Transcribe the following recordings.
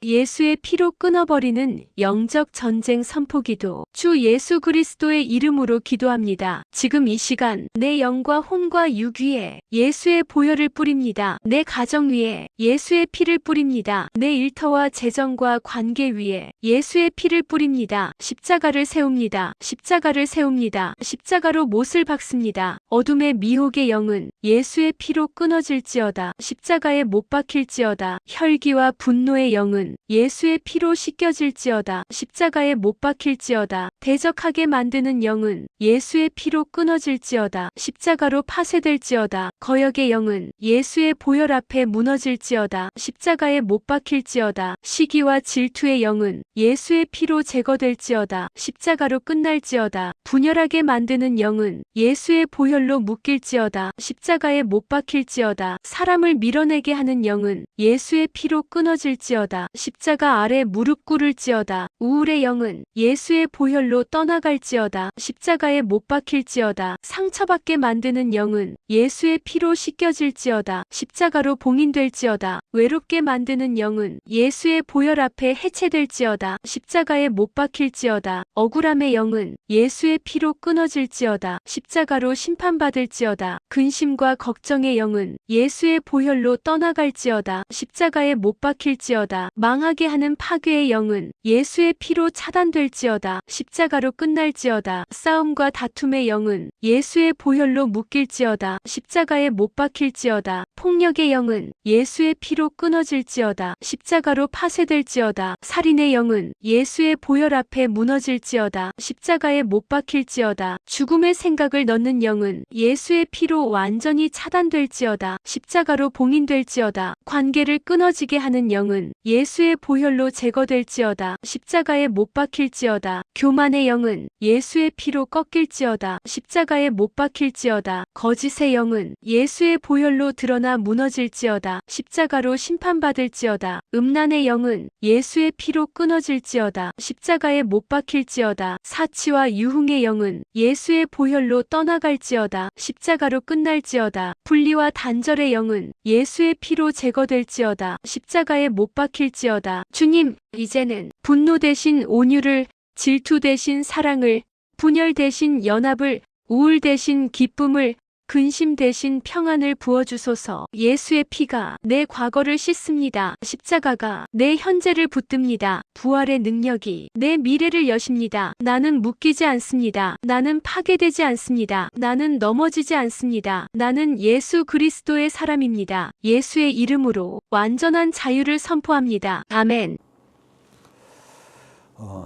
예수의 피로 끊어버리는 영적 전쟁 선포기도. 주 예수 그리스도의 이름으로 기도합니다. 지금 이 시간 내 영과 혼과 육 위에 예수의 보혈을 뿌립니다. 내 가정 위에 예수의 피를 뿌립니다. 내 일터와 재정과 관계 위에 예수의 피를 뿌립니다. 십자가를 세웁니다. 십자가를 세웁니다. 십자가로 못을 박습니다. 어둠의 미혹의 영은 예수의 피로 끊어질지어다. 십자가에 못 박힐지어다. 혈기와 분노의 영은 예수의 피로 씻겨질지어다. 십자가에 못 박힐지어다. 대적하게 만드는 영은 예수의 피로 끊어질지어다. 십자가로 파쇄될지어다. 거역의 영은 예수의 보혈 앞에 무너질지어다. 십자가에 못 박힐지어다. 시기와 질투의 영은 예수의 피로 제거될지어다. 십자가로 끝날지어다. 분열하게 만드는 영은 예수의 보혈로 묶일지어다. 십자가에 못 박힐지어다. 사람을 밀어내게 하는 영은 예수의 피로 끊어질지어다. 십자가 아래 무릎 꿇을지어다. 우울의 영은 예수의 보혈로 떠나갈지어다. 십자가에 못 박힐지어다. 상처받게 만드는 영은 예수의 피로 씻겨질지어다. 십자가로 봉인될지어다. 외롭게 만드는 영은 예수의 보혈 앞에 해체될지어다. 십자가에 못 박힐지어다. 억울함의 영은 예수의 피로 끊어질지어다. 십자가로 심판받을지어다. 근심과 걱정의 영은 예수의 보혈로 떠나갈지어다. 십자가에 못 박힐지어다. 망하게 하는 파괴의 영은 예수의 피로 차단될지어다. 십자가로 끝날지어다. 싸움과 다툼의 영은 예수의 보혈로 묶일지어다. 십자가에 못 박힐지어다. 폭력의 영은 예수의 피로 끊어질지어다. 십자가로 파쇄될지어다. 살인의 영은 예수의 보혈 앞에 무너질지어다. 십자가에 못 박힐지어다. 죽음의 생각을 넣는 영은 예수의 피로 완전히 차단될지어다. 십자가로 봉인될지어다. 관계를 끊어지게 하는 영은 예수의 보혈로 제거될지어다. 십자가에 못 박힐지어다. 교만의 영은 예수의 피로 꺾일지어다. 십자가에 못 박힐지어다. 거짓의 영은 예수의 보혈로 드러나 무너질지어다. 십자가로 심판받을지어다. 음란의 영은 예수의 피로 끊어질지어다. 십자가에 못 박힐지어다. 사치와 유흥의 영은 예수의 보혈로 떠나갈지어다. 십자가로 끝날지어다. 분리와 단절의 영은 예수의 피로 제거될지어다. 십자가에 못 박힐지어다. 주님, 이제는 분노 대신 온유를, 질투 대신 사랑을, 분열 대신 연합을, 우울 대신 기쁨을, 근심 대신 평안을 부어주소서. 예수의 피가 내 과거를 씻습니다. 십자가가 내 현재를 붙듭니다. 부활의 능력이 내 미래를 여십니다. 나는 묶이지 않습니다. 나는 파괴되지 않습니다. 나는 넘어지지 않습니다. 나는 예수 그리스도의 사람입니다. 예수의 이름으로 완전한 자유를 선포합니다. 아멘.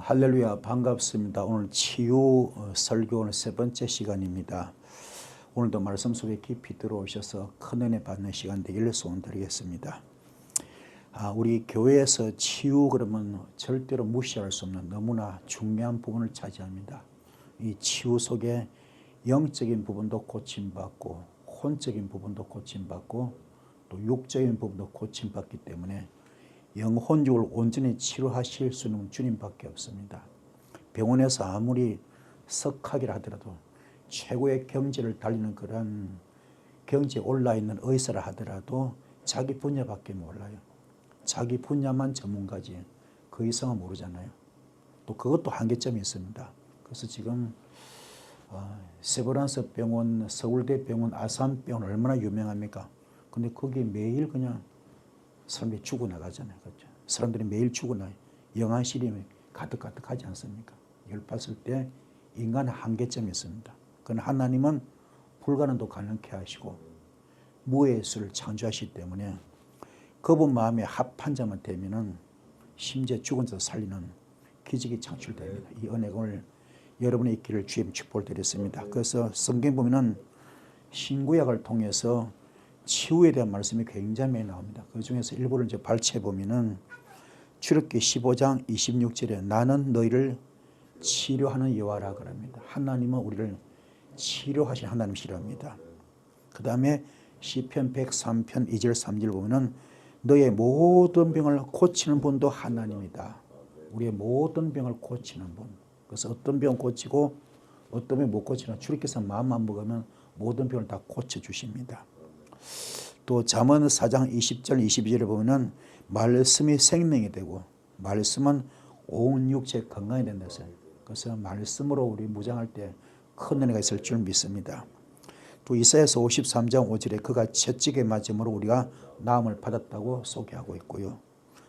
할렐루야, 반갑습니다. 오늘 치유 설교 오늘 세 번째 시간입니다. 오늘도 말씀 속에 깊이 들어오셔서 큰 은혜 받는 시간 되기를 소원드리겠습니다. 우리 교회에서 치유 그러면 절대로 무시할 수 없는 너무나 중요한 부분을 차지합니다. 이 치유 속에 영적인 부분도 고침받고 혼적인 부분도 고침받고 또 육적인 부분도 고침받기 때문에 영혼육을 온전히 치료하실 수 있는 주님밖에 없습니다. 병원에서 아무리 석학이라 하더라도 최고의 경지를 달리는 그런 경지에 올라있는 의사라 하더라도 자기 분야밖에 몰라요. 자기 분야만 전문가지 그 이상은 모르잖아요. 또 그것도 한계점이 있습니다. 그래서 지금 세브란스 병원, 서울대 병원, 아산병원 얼마나 유명합니까? 근데 거기 매일 그냥 사람들이 죽어나가잖아요. 그렇죠? 사람들이 매일 죽어나요. 영안실이 가득가득하지 않습니까? 이걸 봤을 때 인간의 한계점이 있습니다. 그러나 하나님은 불가능도 가능케 하시고 무의 수를 창조하시기 때문에 그분 마음에 합한 자만 되면은 심지어 죽은 자 살리는 기적이 창출됩니다. 이 은혜를 여러분의 있기를 주님 축복을 드렸습니다. 그래서 성경 보면은 신구약을 통해서 치유에 대한 말씀이 굉장히 많이 나옵니다. 그 중에서 일부를 이제 발췌해 보면은 출애굽기 15장 26절에 나는 너희를 치료하는 여호와라 그럽니다. 하나님은 우리를 치료하신 하나님이시랍니다. 그 다음에 시편 103편 2절 3절 보면은 너의 모든 병을 고치는 분도 하나님이다. 우리의 모든 병을 고치는 분. 그래서 어떤 병 고치고 어떤 병 못 고치나 주님께서 마음만 먹으면 모든 병을 다 고쳐주십니다. 또 잠언 4장 20절 22절에 보면은 말씀이 생명이 되고 말씀은 온 육체 건강이 된다 했어요. 그래서 말씀으로 우리 무장할 때 큰 은혜가 있을 줄 믿습니다. 또 이사야서 53장 5절에 그가 채찍에 맞음으로 우리가 나음을 받았다고 소개하고 있고요.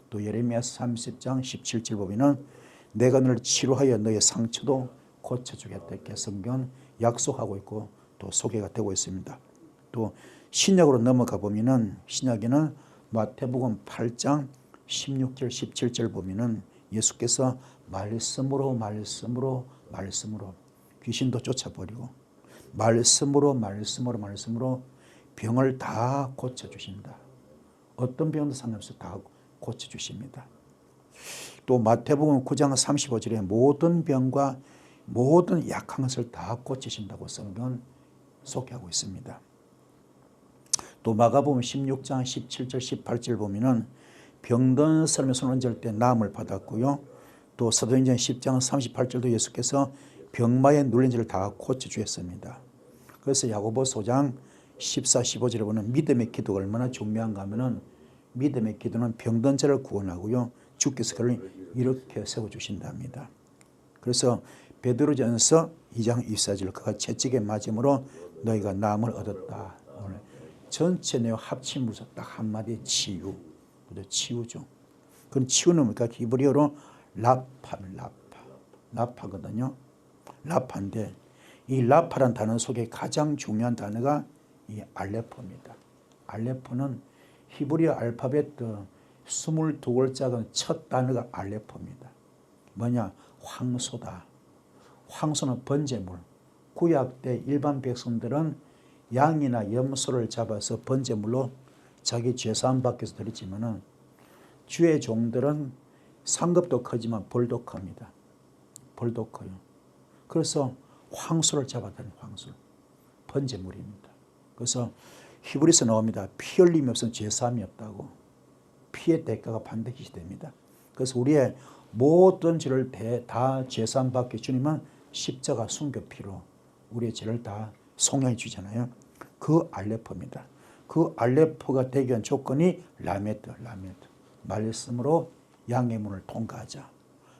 또 예레미야 30장 17절 보면은 내가 너를 치료하여 너의 상처도 고쳐주겠다 이렇게 성경은 약속하고 있고 또 소개가 되고 있습니다. 또 신약으로 넘어가 보면은 신약에는 마태복음 8장 16절 17절 보면은 예수께서 말씀으로 귀신도 쫓아버리고 말씀으로 병을 다 고쳐주신다. 어떤 병도 상관없이 다 고쳐주십니다. 또 마태복음 9장 35절에 모든 병과 모든 약한 것을 다 고치신다고 성경은 소개하고 있습니다. 또 마가복음 16장 17절 18절 보면은 병든 사람의 손을 얹을 때 나음을 받았고요. 또 사도행전 10장 38절도 예수께서 병마에 눌린 자를 다 고쳐주셨습니다. 그래서 야고보서 5장 14, 15절에 보면 믿음의 기도가 얼마나 중요한가 하면은 믿음의 기도는 병든 자를 구원하고요. 주께서 그를 이렇게 세워주신답니다. 그래서 베드로전서 2장 24절 그가 채찍에 맞음으로 너희가 나음을 얻었다. 오늘 전체 내용 합치면서 딱 한마디 치유. 치유죠. 그럼 치유는 뭡니까? 히브리어로 라파거든요. 라파인데 이 라파란 단어 속에 가장 중요한 단어가 이 알레포입니다. 알레포는 히브리어 알파벳 22글자가 첫 단어가 알레포입니다. 뭐냐? 황소다. 황소는 번제물. 구약 때 일반 백성들은 양이나 염소를 잡아서 번제물로 자기 죄사함 받기 위해서 드렸지만은 주의 종들은 상급도 크지만 벌도 큽니다. 벌도 커요. 그래서 황소를 잡아다는 황소. 번제물입니다. 그래서 히브리서 나옵니다. 피 흘림이 없으면 죄사함이 없다고. 피의 대가가 반드시 됩니다. 그래서 우리의 모든 죄를 다 죄사함 받기 주님은 십자가 순교 피로 우리의 죄를 다 속량해 주잖아요. 그 알레포입니다. 그 알레포가 되기 위한 조건이 라메드. 말씀으로 양의 문을 통과하자.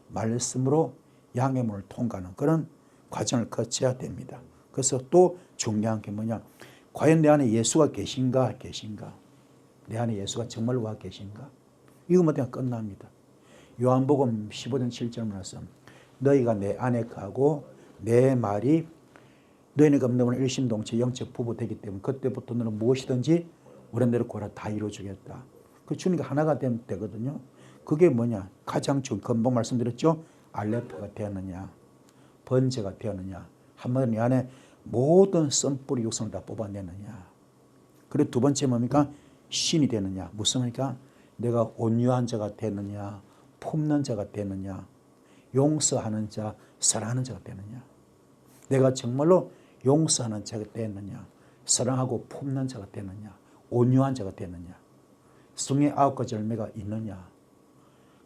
말씀으로 양의 문을 통과하는 그런 과정을 거쳐야 됩니다. 그래서 또 중요한 게 뭐냐? 과연 내 안에 예수가 계신가? 내 안에 예수가 정말 와 계신가? 이것만 되면 끝납니다. 요한복음 15장 7절 말씀 너희가 내 안에 가고 내 말이 너희는 너는 일심동체 영적 부부 되기 때문에 그때부터 너는 무엇이든지 원하는 구하라 다 이루어주겠다. 그 주님과 하나가 되면 되거든요. 그게 뭐냐? 가장 중요한 금방 말씀드렸죠. 알레프가 되었느냐, 번제가 되었느냐, 한마디로 내 안에 모든 썬뿌리 육성을 다 뽑아내느냐. 그리고 두 번째 뭡니까? 신이 되느냐. 무슨 말입니까? 내가 온유한 자가 되느냐, 품는 자가 되느냐, 용서하는 자, 사랑하는 자가 되느냐. 내가 정말로 용서하는 자가 되느냐, 사랑하고 품는 자가 되느냐, 온유한 자가 되느냐, 성의 9가지 열매가 있느냐.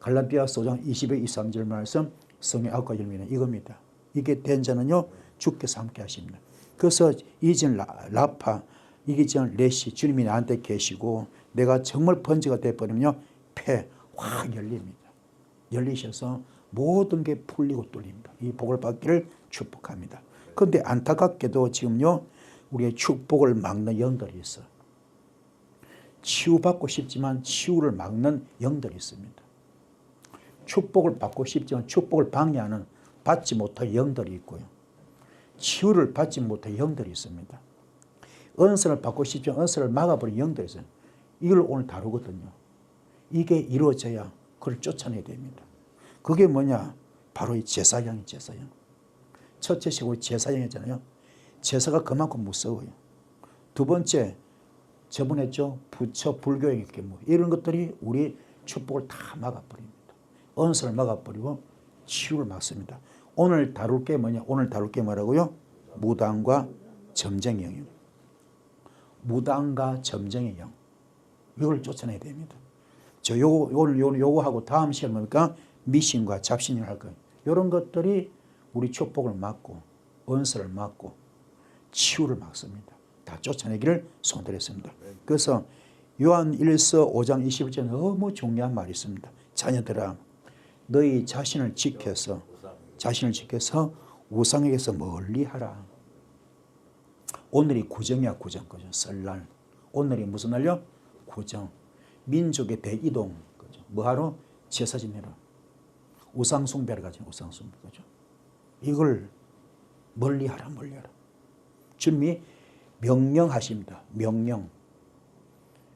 갈라디아서 5장 20에 23절 말씀 성의 9가지 열매는 이겁니다. 이게 된 자는요 주께서 함께 하십니다. 그래서 이전 라파 이게 전 레시 주님이 나한테 계시고 내가 정말 번제가 되어버리면요 폐 확 열립니다. 열리셔서 모든 게 풀리고 뚫립니다. 이 복을 받기를 축복합니다. 그런데 안타깝게도 지금요 우리의 축복을 막는 영들이 있어. 치유받고 싶지만 치유를 막는 영들이 있습니다. 축복을 받고 싶지만 축복을 방해하는 받지 못할 영들이 있고요. 치유를 받지 못할 영들이 있습니다. 은사를 받고 싶지만 은사를 막아버린 영들이 있어요. 이걸 오늘 다루거든요. 이게 이루어져야 그걸 쫓아내야 됩니다. 그게 뭐냐? 바로 이 제사장이 제사장. 첫째 시고 제사장이잖아요. 제사가 그만큼 무서워요. 두 번째 저번했죠. 부처 불교의 경우 이런 것들이 우리 축복을 다 막아버립니다. 은사를 막아버리고 치유를 막습니다. 오늘 다룰 게 뭐냐? 오늘 다룰 게 뭐라고요? 무당과 점쟁이 영입니다. 무당과 점쟁이 영. 이걸 쫓아내야 됩니다. 저 요거 하고 다음 시간 뭡니까? 미신과 잡신을 할 거예요. 이런 것들이 우리 축복을 막고 은사를 막고 치유를 막습니다. 다 쫓아내기를 손들었습니다. 그래서 요한 1서 5장 21절 너무 중요한 말이 있습니다. 자녀들아 너희 자신을 지켜서 우상에게서 멀리하라. 오늘이 구정이야 구정. 그죠? 설날. 오늘이 무슨 날요? 구정. 민족의 대이동. 그죠? 뭐하러? 제사 지내러. 우상 숭배를 가지고 우상 숭배. 그죠? 이걸 멀리하라. 주님이 명령하십니다. 명령.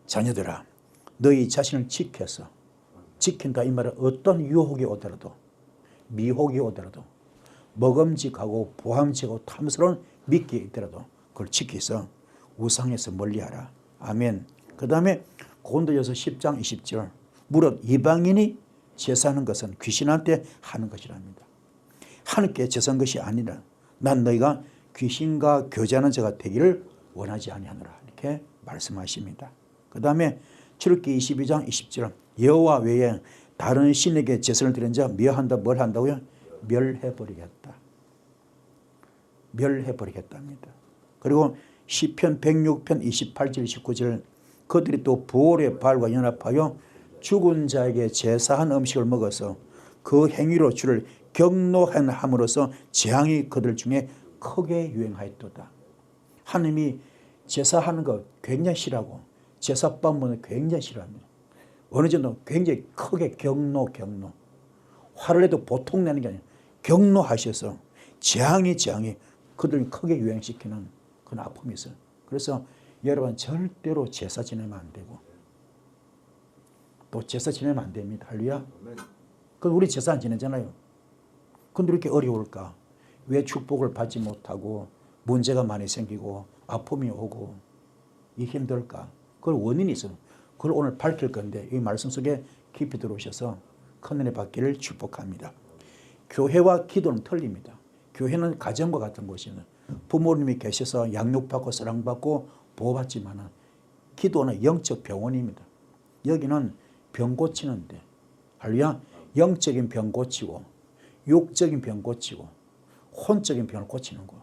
자녀들아 너희 자신을 지킨다 이 말은 어떤 유혹이 오더라도 미혹이 오더라도 먹음직하고 보함직하고 탐스러운 미끼 있더라도 그걸 지켜서 우상에서 멀리하라. 아멘. 그 다음에 고린도전서 10장 20절 무릇 이방인이 제사하는 것은 귀신한테 하는 것이랍니다. 하나님께 제사한 것이 아니라 난 너희가 귀신과 교제하는 자가 되기를 원하지 아니하노라 이렇게 말씀하십니다. 그 다음에 출애굽기 22장 20절 여호와 외에 다른 신에게 제사를 드리는 자 멸한다. 뭘 한다고요? 멸해버리겠다. 멸해버리겠답니다. 그리고 시편 106편 28절 29절 그들이 또 부올의 바알과 연합하여 죽은 자에게 제사한 음식을 먹어서 그 행위로 주를 경노함으로써 재앙이 그들 중에 크게 유행하였도다. 하나님이 제사하는 거 굉장히 싫어하고 제사법문을 굉장히 싫어합니다. 어느 정도 굉장히 크게 경노 화를 내도 보통 내는 게 아니라 경노하셔서 재앙이 그들 크게 유행시키는 그런 아픔이 있어요. 그래서 여러분 절대로 제사 지내면 안 되고 또 제사 지내면 안 됩니다. 할렐루야. 그럼 우리 제사 안 지내잖아요. 근데 이렇게 어려울까? 왜 축복을 받지 못하고 문제가 많이 생기고 아픔이 오고 이 힘들까? 그걸 원인이 있어요. 그걸 오늘 밝힐 건데 이 말씀 속에 깊이 들어오셔서 큰 은혜 받기를 축복합니다. 교회와 기도는 틀립니다. 교회는 가정과 같은 곳이는 부모님이 계셔서 양육받고 사랑받고 보호받지만 기도는 영적 병원입니다. 여기는 병 고치는 데 할렐루야. 영적인 병 고치고 육적인 병 고치고 혼적인 병을 고치는 거.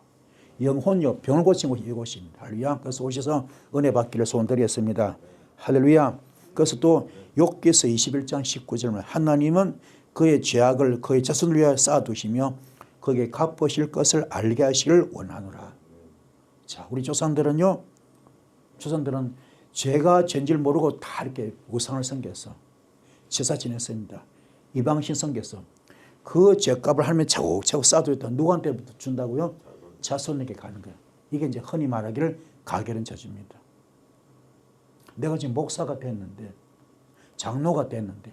영혼요 병을 고치는 곳이 이곳입니다. 할렐루야. 그래서 오셔서 은혜 받기를 소원드리겠습니다. 할렐루야. 그래서 또 욥기서 21장 19절 하나님은 그의 죄악을 그의 자손을 위하여 쌓아두시며 거기에 갚으실 것을 알게 하시기를 원하노라. 자, 우리 조상들은 죄가 죄인지를 모르고 다 이렇게 우상을 섬겨서 제사 지냈습니다. 이방신 섬겨서 그 죄값을 하나님이 차곡차곡 쌓아두었다. 누구한테 준다고요? 자손에게 가는 거예요. 이게 이제 흔히 말하기를 가결한 저주입니다. 내가 지금 목사가 됐는데 장로가 됐는데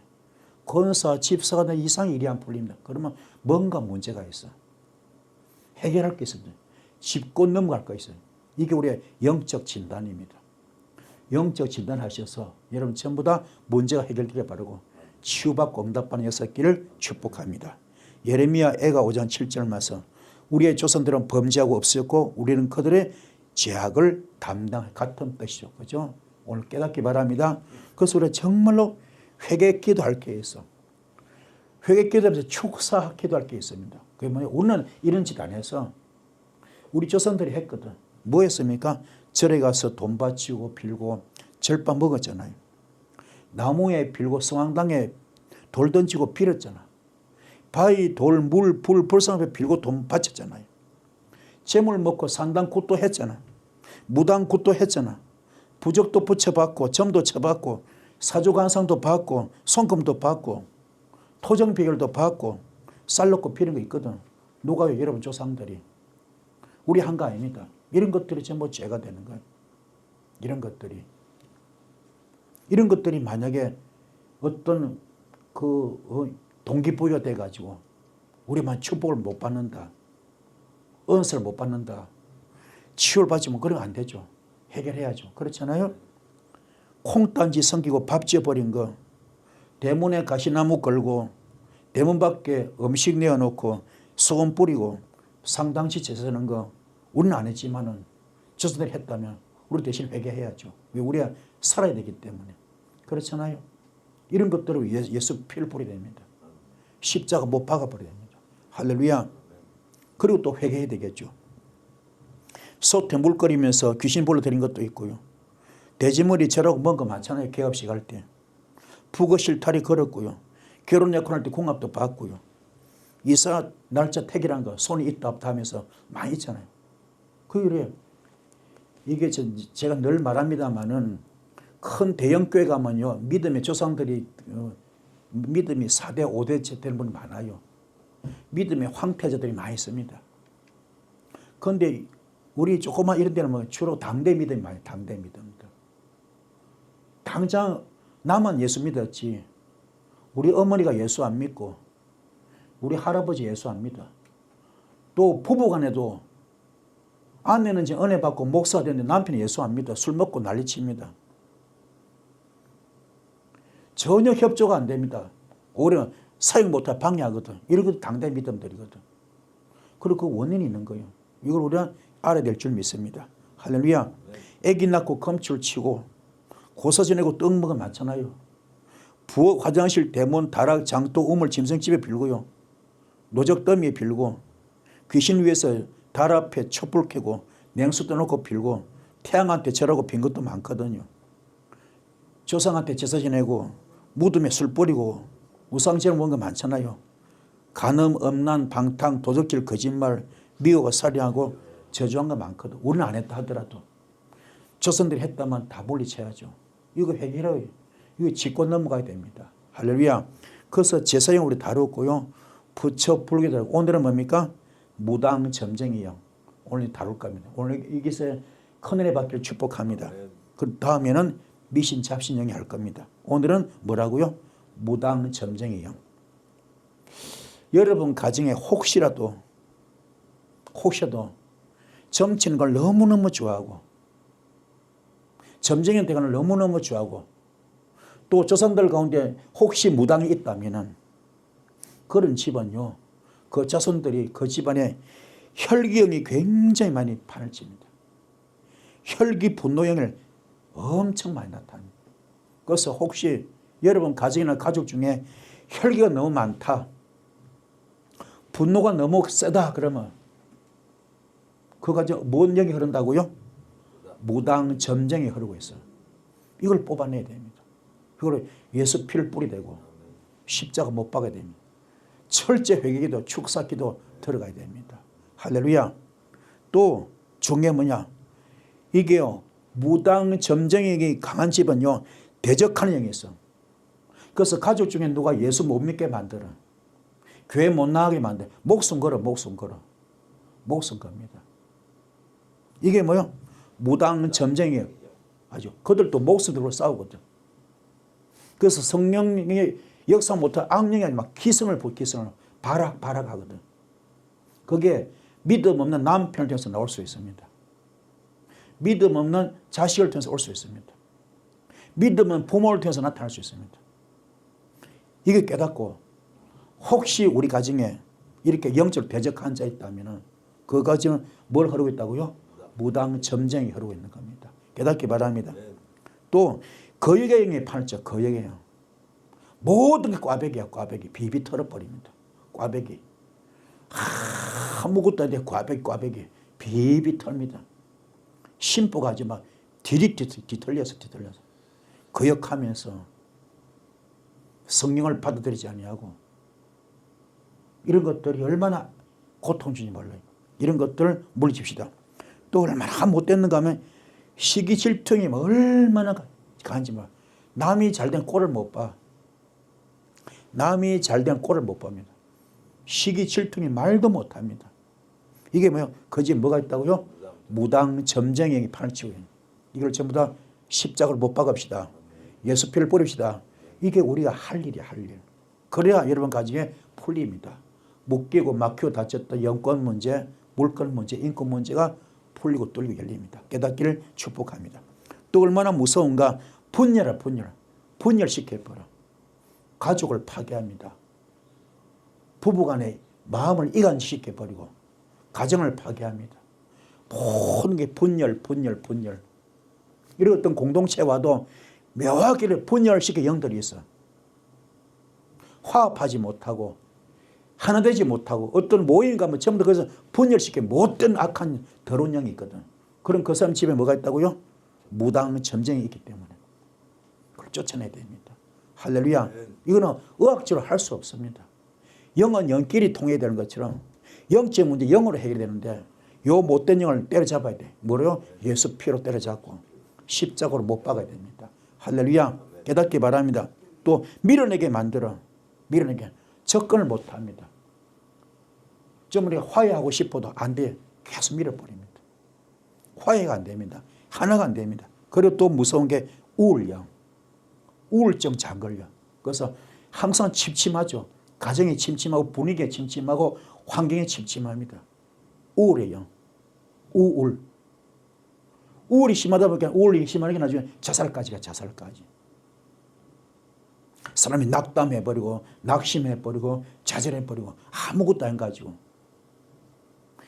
권사, 집사가 된 이상의 일이 안 풀립니다. 그러면 뭔가 문제가 있어. 해결할 게 있습니다. 짚고 넘어갈 거 있어요. 이게 우리의 영적 진단입니다. 영적 진단하셔서 여러분 전부 다 문제가 해결되길 바라고 치유받고 응답받는 역사기를 축복합니다. 예레미야 애가 5장 7절 말씀 우리의 조상들은 범죄하고 없었고 우리는 그들의 죄악을 같은 뜻이죠. 그죠? 오늘 깨닫기 바랍니다. 그래서 우리가 정말로 회개 기도할 게 있어. 회개 기도하면서 축사 기도할 게 있습니다. 그게 뭐냐? 우리는 이런 짓 안 해서 우리 조상들이 했거든. 뭐 했습니까? 절에 가서 돈 바치고 빌고 절밥 먹었잖아요. 나무에 빌고 성황당에 돌 던지고 빌었잖아. 바위, 돌, 물, 불, 불상 앞에 빌고 돈 바쳤잖아요. 재물 먹고 산당 굿도 했잖아. 무당 굿도 했잖아. 부적도 붙여받고 점도 쳐받고 사주관상도 받고 손금도 받고 토정비결도 받고 쌀 넣고 피는 거 있거든. 누가요? 여러분 조상들이. 우리 한 거 아닙니다. 이런 것들이 전부 죄가 되는 거예요. 이런 것들이 만약에 어떤 동기부여가 돼가지고 우리만 축복을 못 받는다. 은혜를 못 받는다. 치유를 받지면 그러면 안 되죠. 해결해야죠. 그렇잖아요. 콩단지 섬기고 밥 지어버린 거, 대문에 가시나무 걸고 대문 밖에 음식 내어놓고 소금 뿌리고 상당치 제사하는 거 우리는 안 했지만은 조선들이 했다면 우리 대신 회개해야죠. 왜? 우리가 살아야 되기 때문에. 그렇잖아요. 이런 것들을 예수 피를 뿌려야 됩니다. 십자가 못 박아버려야 됩니다. 할렐루야. 그리고 또 회개해야 되겠죠. 솥에 물 끓이면서 귀신 불러들인 것도 있고요. 돼지머리 절하고 뭔 거 많잖아요. 개업식 할 때. 부거 실타리 걸었고요. 결혼 약혼할 때 궁합도 받고요. 이사 날짜 택이란 거 손이 있다 없다 하면서 많이 있잖아요. 그래요. 이게 제가 늘 말합니다마는 큰 대형교회 가면요. 믿음의 조상들이 믿음이 4대 5대째 되는 분이 많아요. 믿음의 황태자들이 많이 있습니다. 그런데 우리 조그만 이런 데는 뭐 주로 당대 믿음이 많아요. 당대 믿음들. 당장 나만 예수 믿었지. 우리 어머니가 예수 안 믿고 우리 할아버지 예수 안 믿어. 또 부부간에도 아내는 이제 은혜 받고 목사가 됐는데 남편이 예수 안 믿어. 술 먹고 난리칩니다. 전혀 협조가 안 됩니다. 오히려 사역 못해 방해하거든. 이런 것도 당대 믿음들이거든. 그리고 그 원인이 있는 거예요. 이걸 우리가 알아야 될 줄 믿습니다. 할렐루야. 애기 낳고 검출 치고 고사 지내고 떡 먹으면 많잖아요. 부엌, 화장실, 대문, 다락, 장도, 우물, 짐승집에 빌고요. 노적 더미에 빌고 귀신 위에서 달 앞에 촛불 켜고 냉수 떠놓고 빌고 태양한테 절하고 빈 것도 많거든요. 조상한테 제사 지내고 무덤에 술 뿌리고 우상제를 먹은 거 많잖아요. 간음, 음란, 방탕, 도적질, 거짓말, 미워가 살해하고 저주한 거 많거든. 우리는 안 했다 하더라도 조선들이 했다면 다 물리쳐야죠. 이거 해결해요. 이거 짚고 넘어가야 됩니다. 할렐루야. 그래서 제사형 우리 다뤘고요. 부처 불교 다루고 오늘은 뭡니까? 무당 점쟁이형 오늘 다룰 겁니다. 오늘 여기서 큰은혜 받기를 축복합니다. 그 다음에는 미신 잡신형이 할 겁니다. 오늘은 뭐라고요? 무당 점쟁이형. 여러분 가정에 혹시라도 점치는 걸 너무너무 좋아하고 점쟁이한테 가는 걸 너무너무 좋아하고 또 조상들 가운데 혹시 무당이 있다면은 그런 집은요. 그 자손들이 그 집안에 혈기형이 굉장히 많이 판을 칩니다. 혈기 분노형을 엄청 많이 나타납니다. 그래서 혹시 여러분 가정이나 가족 중에 혈기가 너무 많다. 분노가 너무 세다 그러면 그 가정 뭔 영이 흐른다고요? 무당 점쟁이 흐르고 있어요. 이걸 뽑아내야 됩니다. 그걸 예수 피를 뿌리대고 십자가 못 박아야 됩니다. 철제 회개기도 축사기도 들어가야 됩니다. 할렐루야. 또 중요한 뭐냐? 이게요. 무당 점쟁이 강한 집은요. 대적하는 영이 있어. 그래서 가족 중에 누가 예수 못 믿게 만들어. 교회 못 나가게 만들어. 목숨 걸어. 목숨 겁니다. 이게 뭐요? 무당 점쟁이에요. 아주 그들도 목숨 들고 싸우거든. 그래서 성령이 역사 못할 악령이 아니라 막 기승을 발악하거든. 그게 믿음 없는 남편을 통해서 나올 수 있습니다. 믿음 없는 자식을 통해서 올 수 있습니다. 믿음 없는 부모를 통해서 나타날 수 있습니다. 이게 깨닫고 혹시 우리 가정에 이렇게 영적으로 대적한 자 있다면 그 가정은 뭘 흐르고 있다고요? 무당 점쟁이 흐르고 있는 겁니다. 깨닫기 바랍니다. 또 거역의 영이 팔자 거역의 영. 모든 게 꽈배기야. 꽈배기. 비비 털어버립니다. 꽈배기. 아무것도 아닌데 꽈배기. 비비 털입니다. 심보가 하지 막 뒤틀려서 거역하면서 성령을 받아들이지 아니하고 이런 것들이 얼마나 고통 주는지 몰라요. 이런 것들을 물리칩시다. 또 얼마나 못됐는가 하면 시기 질투이 얼마나 강한지 몰라. 남이 잘된 꼴을 못 봐. 남이 잘된 꼴을 못 봅니다. 시기 질투이 말도 못합니다. 이게 뭐요? 그 집 뭐가 있다고요? 무당 점쟁이 판을 치고 있는. 이걸 전부 다 십자가를 못 박읍시다. 예수 피를 뿌립시다. 이게 우리가 할 일이야, 할 일. 그래야 여러분 가정에 풀립니다. 묶이고 막히고 다쳤던 영권 문제, 물건 문제, 인권 문제가 풀리고 뚫리고 열립니다. 깨닫기를 축복합니다. 또 얼마나 무서운가? 분열시켜버려. 가족을 파괴합니다. 부부간의 마음을 이간시켜버리고 가정을 파괴합니다. 모든 게 분열. 이런 어떤 공동체와도 묘하게 분열시켜 영들이 있어. 화합하지 못하고 하나 되지 못하고 어떤 모임 가면 전부 다 거기서 분열시켜 못된 악한 더러운 영이 있거든. 그럼 그 사람 집에 뭐가 있다고요? 무당 점쟁이 있기 때문에 그걸 쫓아내야 됩니다. 할렐루야. 이거는 의학적으로 할 수 없습니다. 영은 영끼리 통해야 되는 것처럼 영적 문제 영으로 해결되는데 요 못된 영을 때려잡아야 돼. 뭐래요? 예수 피로 때려잡고 십자가로 못 박아야 됩니다. 할렐루야. 깨닫기 바랍니다. 또 밀어내게 만들어. 밀어내게. 접근을 못합니다. 좀 우리가 화해하고 싶어도 안 돼. 계속 밀어버립니다. 화해가 안 됩니다. 하나가 안 됩니다. 그리고 또 무서운 게 우울형. 우울증 잘 걸려. 그래서 항상 침침하죠. 가정이 침침하고 분위기가 침침하고 환경이 침침합니다. 우울해요. 우울. 우울이 심하다 보니까 우울이 심하게 나중에 자살까지 가. 자살까지. 사람이 낙담해버리고 낙심해버리고 좌절해버리고 아무것도 안 가지고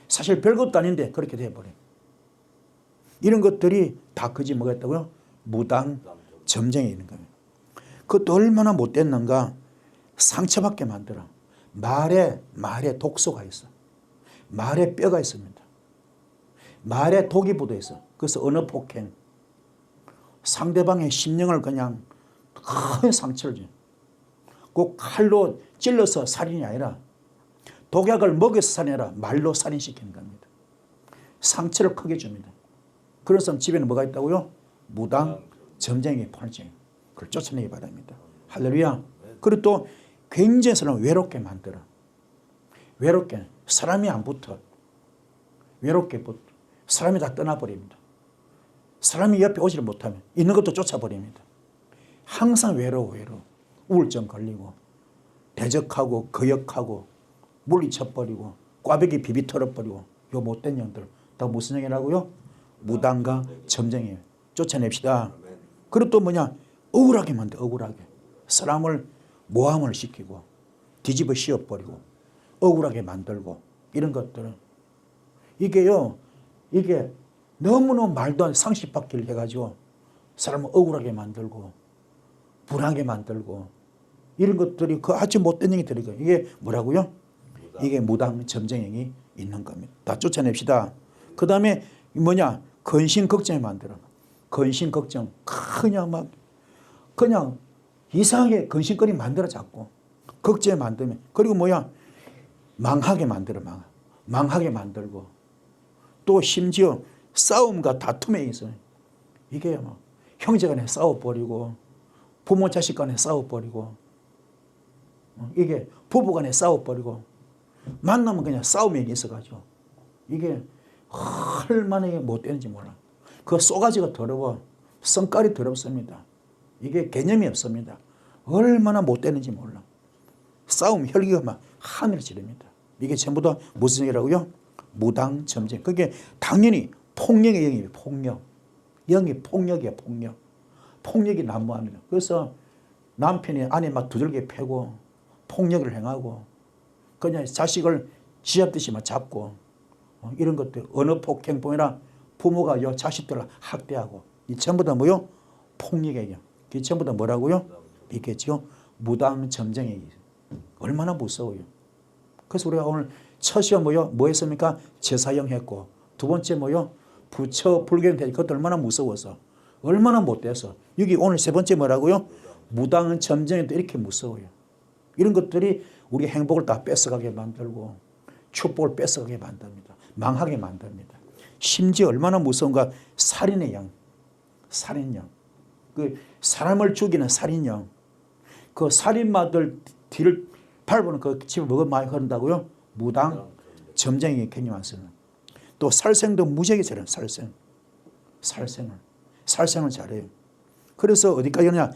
사실 별것도 아닌데 그렇게 돼버려요. 이런 것들이 다 그지 뭐가 있다고요? 무당 점쟁이 있는 거예요. 그것도 얼마나 못됐는가. 상처받게 만들어. 말에 독소가 있어. 말에 뼈가 있습니다. 말에 독이 묻어 있어. 그래서 언어 폭행. 상대방의 심령을 그냥 큰 상처를 줘. 꼭 칼로 찔러서 살인이 아니라 독약을 먹여서 살인이 아니라 말로 살인시키는 겁니다. 상처를 크게 줍니다. 그런 사람 집에는 뭐가 있다고요? 무당, 점쟁이, 폴쟁이. 그걸 쫓아내기 바랍니다. 할렐루야. 그리고 또 굉장히 사람을 외롭게 만들어. 외롭게. 사람이 안 붙어. 외롭게 붙어. 사람이 다 떠나버립니다. 사람이 옆에 오지를 못하면 있는 것도 쫓아버립니다. 항상 외로워. 우울증 걸리고 대적하고 거역하고 물리쳐버리고 꽈배기 비비 털어버리고 요 못된 년들 다 무슨 얘기라고요? 무당과 점쟁이에요. 쫓아냅시다. 그리고 또 뭐냐? 억울하게 만들어. 억울하게. 사람을 모함을 시키고 뒤집어 씌워버리고 억울하게 만들고 이런 것들은 이게요. 이게 너무너무 말도 안 상식 밖을 해가지고 사람을 억울하게 만들고 불안하게 만들고 이런 것들이 그 아주 못된 행위 들이고 이게 뭐라고요? 이게 무당 점쟁이 있는 겁니다. 다 쫓아냅시다. 그 다음에 뭐냐? 근심 걱정을 만들어. 근심 걱정. 그냥 이상하게 근심거리 만들어 자꾸. 걱정을 만들면. 그리고 뭐야? 망하게 만들어. 망하게 만들고. 또 심지어 싸움과 다툼에 있어요. 이게 뭐 형제 간에 싸워버리고 부모 자식 간에 싸워버리고 이게 부부 간에 싸워버리고 만나면 그냥 싸움이 있어가지고 이게 얼마나 못되는지 몰라. 그 쏘가지가 더러워. 성깔이 더럽습니다. 이게 개념이 없습니다. 얼마나 못되는지 몰라. 싸움 혈기가 막 하늘을 지릅니다. 이게 전부 다 무슨 얘기라고요? 무당 점쟁이. 그게 당연히 폭력의 영이에요. 폭력. 영이 폭력이에요. 폭력. 폭력이 난무합니다. 그래서 남편이 아내 막 두들겨 패고 폭력을 행하고 그냥 자식을 쥐잡듯이 막 잡고 이런 것들 언어 폭행뿐이라 부모가 요 자식들을 학대하고 이 전부 다 뭐요? 폭력이에요. 이 전부 다 뭐라고요? 있겠죠. 무당 점쟁이. 얼마나 무서워요. 그래서 우리가 오늘 첫 시간 뭐 했습니까? 제사형 했고 두 번째 부처 불교형 했고 그것도 얼마나 무서워서 얼마나 못돼서 여기 오늘 세 번째 뭐라고요? 무당 점쟁이도 이렇게 무서워요. 이런 것들이 우리 행복을 다 뺏어가게 만들고 축복을 뺏어가게 만듭니다. 망하게 만듭니다. 심지어 얼마나 무서운가. 살인의 영. 살인령. 그 사람을 죽이는 살인령. 그 살인마들 뒤를 밟으는 그 집을 뭐가 많이 흐른다고요? 무당 점쟁이 개념 안 쓰는. 또 살생도 무지하게 잘해요. 살생을 잘해요. 그래서 어디까지 하냐?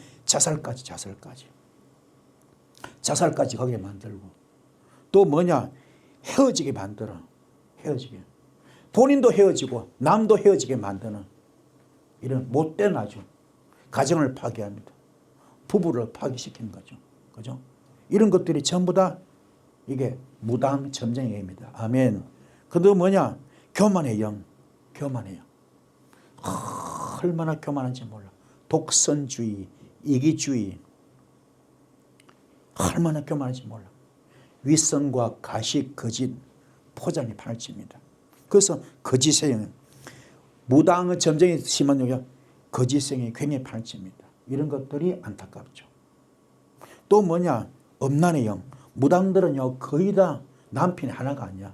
자살까지 가게 만들고 또 뭐냐? 헤어지게 만들어. 헤어지게. 본인도 헤어지고 남도 헤어지게 만드는 이런 못된 아주 가정을 파괴합니다. 부부를 파괴시키는 거죠. 그죠? 이런 것들이 전부 다 이게 무당 점쟁이입니다. 아멘. 그도 뭐냐? 교만의 영. 얼마나 교만한지 몰라. 독선주의, 이기주의. 얼마나 교만한지 몰라. 윗선과 가식, 거짓, 포장이 판을 칩니다. 그래서 거짓의 영. 무당의 점쟁이 심한 영이야. 거짓성이 굉장히 판칩니다. 이런 것들이 안타깝죠. 또 뭐냐? 음란의 영. 무당들은요 거의 다 남편이 하나가 아니야.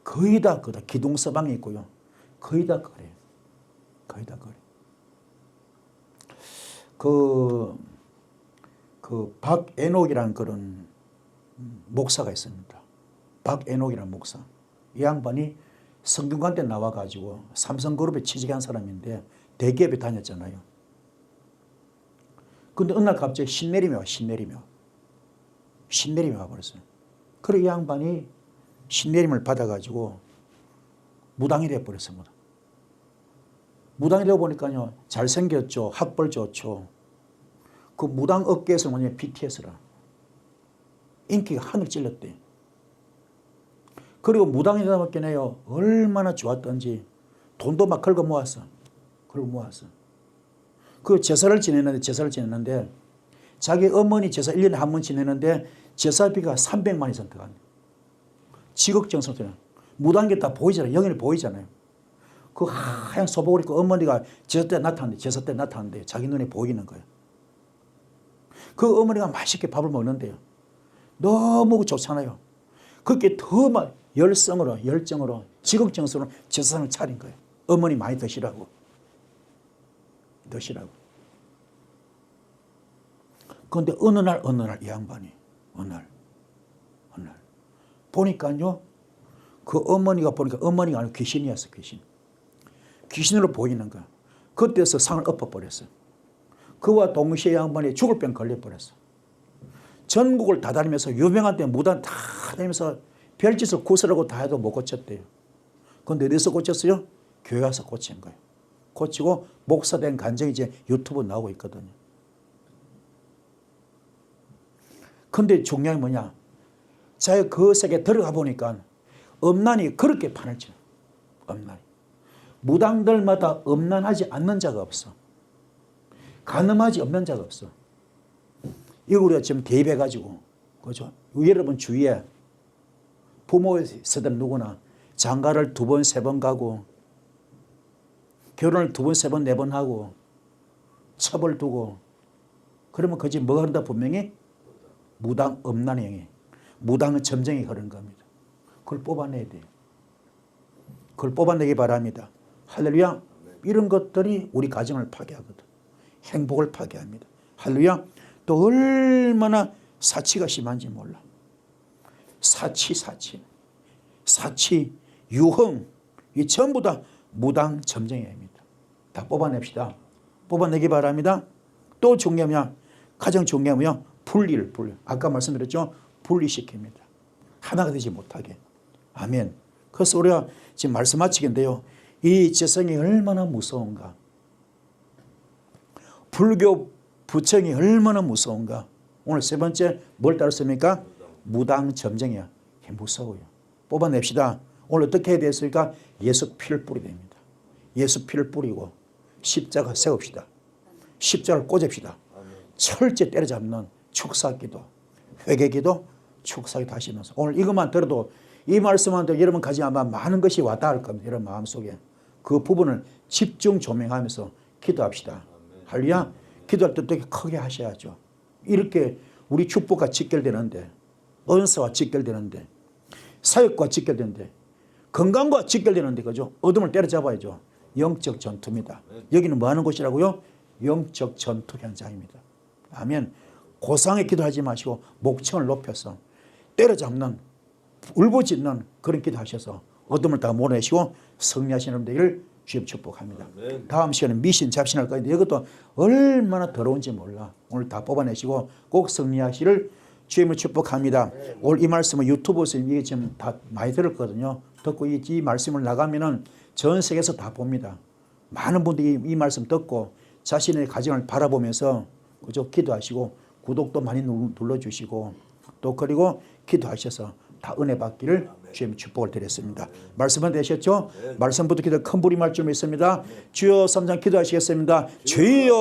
거의 다 그다 기둥서방이 있고요. 거의 다 그래요. 거의 다 그래. 그 박애녹이라는 그런 목사가 있습니다. 박애녹이라는 목사. 이 양반이 성균관대 나와가지고 삼성그룹에 취직한 사람인데 대기업에 다녔잖아요. 근데 어느 날 갑자기 신내림이 와버렸어요. 그래 이 양반이 신내림을 받아가지고 무당이 되어버렸습니다. 무당이 되어보니까요 잘생겼죠. 학벌 좋죠. 그 무당 업계에서 뭐냐 BTS라. 인기가 하늘 찔렀대. 그리고 무당이 되다 보니까요 얼마나 좋았던지 돈도 막 긁어 모았어. 그 제사를 지냈는데 자기 어머니 제사 1년에 한 번 지내는데 제사비가 300만 이상 들어간대. 지극정성스러워. 무당이 다 보이잖아요. 영연히 보이잖아요. 그 하얀 소복을 입고 어머니가 제사 때 나타났는데 자기 눈에 보이는 거예요. 그 어머니가 맛있게 밥을 먹는데요. 너무 좋잖아요. 그렇게 더 막 열정으로 지극정성으로 제사상을 차린 거예요. 어머니 많이 드시라고. 그런데 어느 날 이 양반이 어느 날 보니까요 그 어머니가 아니고 귀신이었어. 귀신으로 보이는 거야. 그때서 상을 엎어버렸어요. 그와 동시에 양반이 죽을 병 걸려버렸어. 전국을 다 다니면서 유명한 데 무당 다 다니면서 별짓을 구슬하고 다 해도 못 고쳤대요. 그런데 어디서 고쳤어요? 교회 와서 고친 거예요. 고치고 목사된 간증이 이제 유튜브 나오고 있거든요. 근데 중요한 게 뭐냐? 자기가 그 세계에 들어가 보니까 음란이 그렇게 판을 쳐요. 음란이. 무당들마다 음란하지 않는 자가 없어. 간음하지 없는 자가 없어. 이거 우리가 지금 대입해가지고, 그죠? 여러분 주위에 부모 세대는 누구나 장가를 2번, 3번 가고, 결혼을 2번, 3번, 4번 하고, 첩을 두고, 그러면 그지 뭐가 흐른다 분명히? 무당 음란의 영이. 무당은 점쟁이 흐르는 겁니다. 그걸 뽑아내야 돼요. 그걸 뽑아내기 바랍니다. 할렐루야. 이런 것들이 우리 가정을 파괴하거든. 행복을 파괴합니다. 할렐루야. 또 얼마나 사치가 심한지 몰라. 사치, 유흥, 이 전부 다 무당 점쟁이입니다. 다 뽑아냅시다. 뽑아내기 바랍니다. 또 중요하면 가장 중요하면 분리. 아까 말씀드렸죠. 분리시킵니다. 하나가 되지 못하게. 아멘. 그래서 우리가 지금 말씀 마치겠는데요. 이 재성이 얼마나 무서운가. 불교 부청이 얼마나 무서운가. 오늘 3번째 뭘 따랐습니까? 무당 점쟁이야. 무서워요. 뽑아냅시다. 오늘 어떻게 해야 됐습니까? 예수 피를 뿌리야 됩니다. 예수 피를 뿌리고 십자가 세웁시다. 십자가를 꽂읍시다. 철저히 때려잡는 축사기도, 회개기도, 축사기도 하시면서 오늘 이것만 들어도 이 말씀만 들어도 여러분 가지 아마 많은 것이 왔다 할 겁니다. 여러분 마음속에. 그 부분을 집중 조명하면서 기도합시다. 할렐루야. 기도할 때 되게 크게 하셔야죠. 이렇게 우리 축복과 직결되는데, 은사와 직결되는데, 사역과 직결되는데, 건강과 직결되는데, 그죠? 어둠을 때려잡아야죠. 영적 전투입니다. 여기는 뭐 하는 곳이라고요? 영적 전투 현장입니다. 아멘. 고상에 기도하지 마시고 목청을 높여서 때려잡는, 울부짖는 그런 기도하셔서 어둠을 다 몰아내시고 승리하시는 분들 주님 축복합니다. 다음 시간에 미신 잡신할 건데 이것도 얼마나 더러운지 몰라. 오늘 다 뽑아내시고 꼭 승리하시를 주님을 축복합니다. 오늘 이 말씀은 유튜브에서 이게 지금 다 많이 들었거든요. 듣고 이 말씀을 나가면은 전 세계에서 다 봅니다. 많은 분들이 이 말씀 듣고 자신의 가정을 바라보면서 그저 기도하시고 구독도 많이 눌러주시고 또 그리고 기도하셔서 다 은혜 받기를 주님 축복을 드렸습니다. 말씀은 되셨죠? 말씀부터 기도 큰 불이 말 좀 있습니다. 주여 3장 기도하시겠습니다. 주여